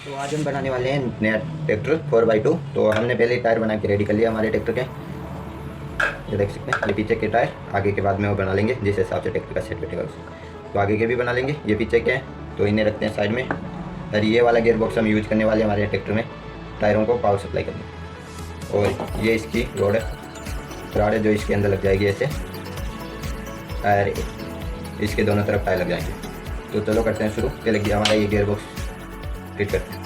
तो आज हम बनाने वाले हैं नया ट्रैक्टर 4x2। तो हमने पहले ही टायर बना के रेडी कर लिया हमारे ट्रैक्टर के। ये देख सकते हैं, ये पीछे के टायर, आगे के बाद में वो बना लेंगे जिस हिसाब से ट्रैक्टर का सेट बैठेगा उससे। तो आगे के भी बना लेंगे, ये पीछे के हैं तो इन्हें रखते हैं साइड में। और ये वाला गियर बॉक्स हम यूज करने वाले हैं हमारे ट्रैक्टर में टायरों को पावर सप्लाई करने। और ये इसकी रॉड है जो इसके अंदर लग जाएगी ऐसे, टायर इसके दोनों तरफ टायर लग जाएंगे। तो चलो करते हैं शुरू। पहले हमारा ये गियर बॉक्स फिट करते हैं।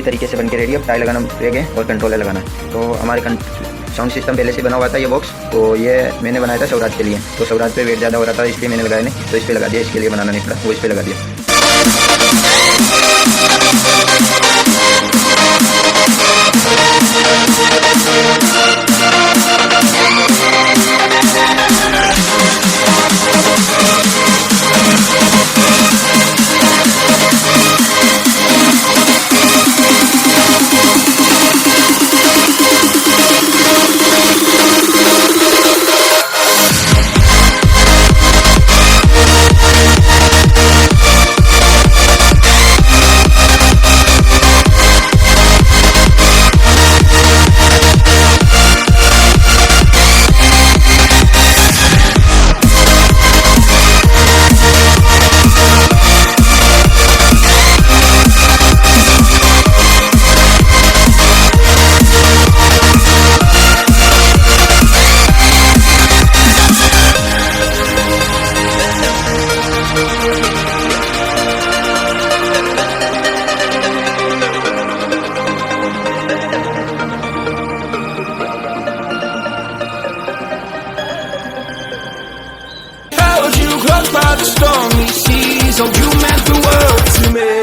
पूरी तरीके से बन के रेडी। अब टायर लगाना रह गए और कंट्रोलर लगाना। तो हमारे साउंड सिस्टम पहले से बना हुआ था ये बॉक्स, तो ये मैंने बनाया था सौराज के लिए। तो सौराज पे वेट ज़्यादा हो रहा था इसलिए मैंने लगाया नहीं, तो इस पर लगा दिया। इसके लिए बनाना नहीं पड़ा, वो इस पर लगा दिया। By the stormy seas, oh, you meant the world to me.